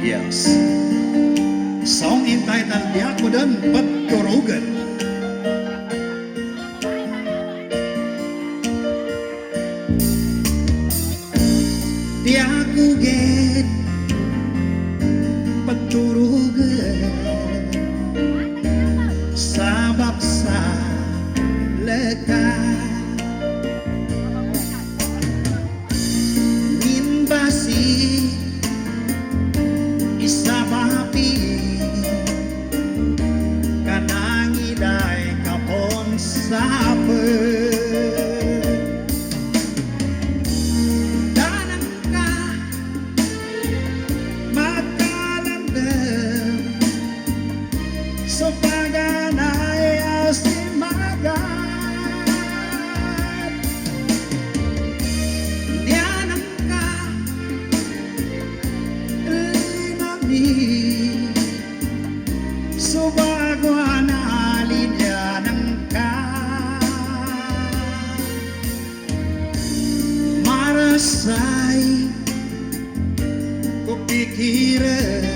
Yes. Song entitled Di Ako Dan Pagturugan. Di ako gid pagturugan sabab sa leka minbasi isabapi kanangiday kapon saper so paganay asimagan niyanang ka linami so bago analin niyanang ka marasay kupikiran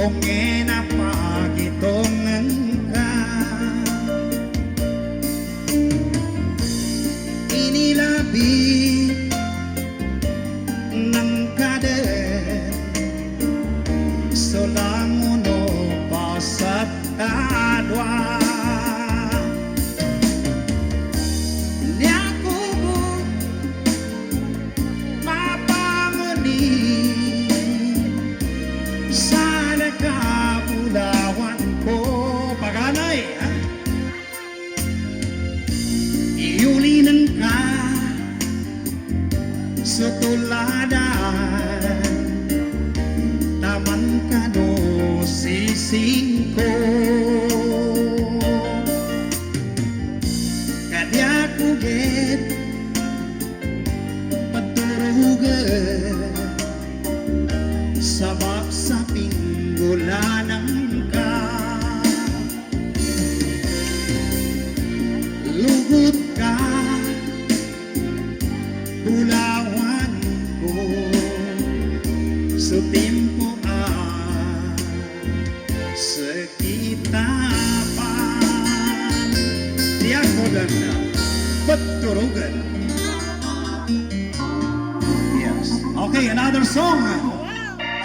onge na pagitongan ka inilabi ng kader so lang uno pasat adwa niako mo mapangani sana kabulawan ko paganay iulinan ka sa tuladan taman ka no sising ko kadya ko get paturugan sabab sa pinggulanan ka lugod ka bulawan ko sa tempo sa kita pa di ako dan paturugan. Yes. Okay, another song.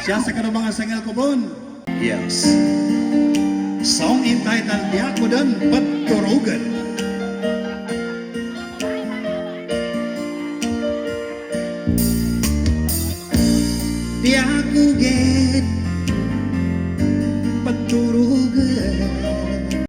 Siya sa kanubangan sa Ngalcobon. Yes. Song entitled Di Ako Dan Pagturugan. Di ako gid pagturugan